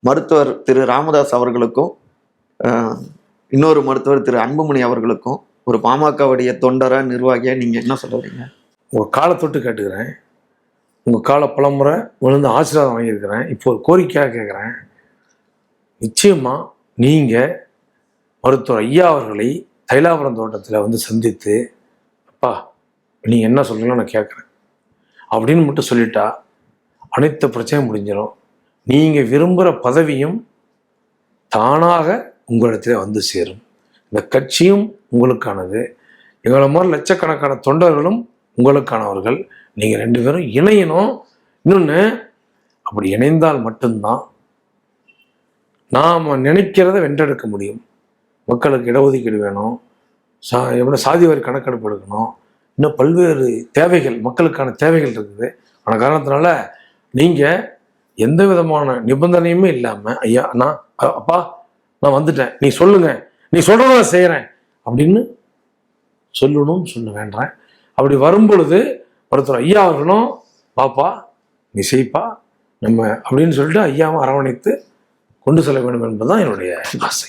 மருத்துவர் திரு ராமதாஸ் அவர்களுக்கும் இன்னொரு மருத்துவர் திரு அன்புமணி அவர்களுக்கும் ஒரு பாமகவுடைய தொண்டரா நிர்வாகியா நீங்க என்ன சொல்றீங்க? உங்க காலை தொட்டு கேட்டுக்கிறேன். உங்க காலை பலமுறை விழுந்து ஆசீர்வாதம் வாங்கியிருக்கிறேன். இப்போ ஒரு கோரிக்கையாக கேட்குறேன். நிச்சயமா நீங்க மருத்துவர் ஐயா அவர்களை தைலாபுரம் தோட்டத்தில் வந்து சந்தித்து, அப்பா நீங்க என்ன சொல்றீங்களோ நான் கேட்குறேன் அப்படின்னு மட்டும் சொல்லிட்டா அனைத்து பிரச்சனையும் முடிஞ்சிடும். நீங்க விரும்புகிற பதவியும் தானாக உங்களிடத்துல வந்து சேரும். இந்த கட்சியும் உங்களுக்கானது. எங்களை மாதிரி லட்சக்கணக்கான தொண்டர்களும் உங்களுக்கானவர்கள். நீங்க 2 பேரும் இணையணும். இன்னொன்று, அப்படி இணைந்தால் மட்டும்தான் நாம் நினைக்கிறத வென்றெடுக்க முடியும். மக்களுக்கு இடஒதுக்கீடு வேணும், சாதி வாரி கணக்கெடுப்பு எடுக்கணும், இன்னும் பல்வேறு தேவைகள், மக்களுக்கான தேவைகள் இருக்குது. ஆன காரணத்தினால நீங்கள் எந்த விதமான நிபந்தனையுமே இல்லாமல், ஐயா அப்பா நான் வந்துட்டேன், நீ சொல்லுங்க, நீ சொல்கிறத நான் செய்கிறேன் அப்படின்னு சொல்லணும்னு சொல்ல வேண்டாம். அப்படி வரும் பொழுது ஒருத்தர் ஐயா அவர்களும் பாப்பா நீ செய்ப்பா நம்ம அப்படின்னு சொல்லிட்டு ஐயாவை அரவணைத்து கொண்டு செல்ல வேண்டும் என்பதுதான் என்னுடைய ஆசை.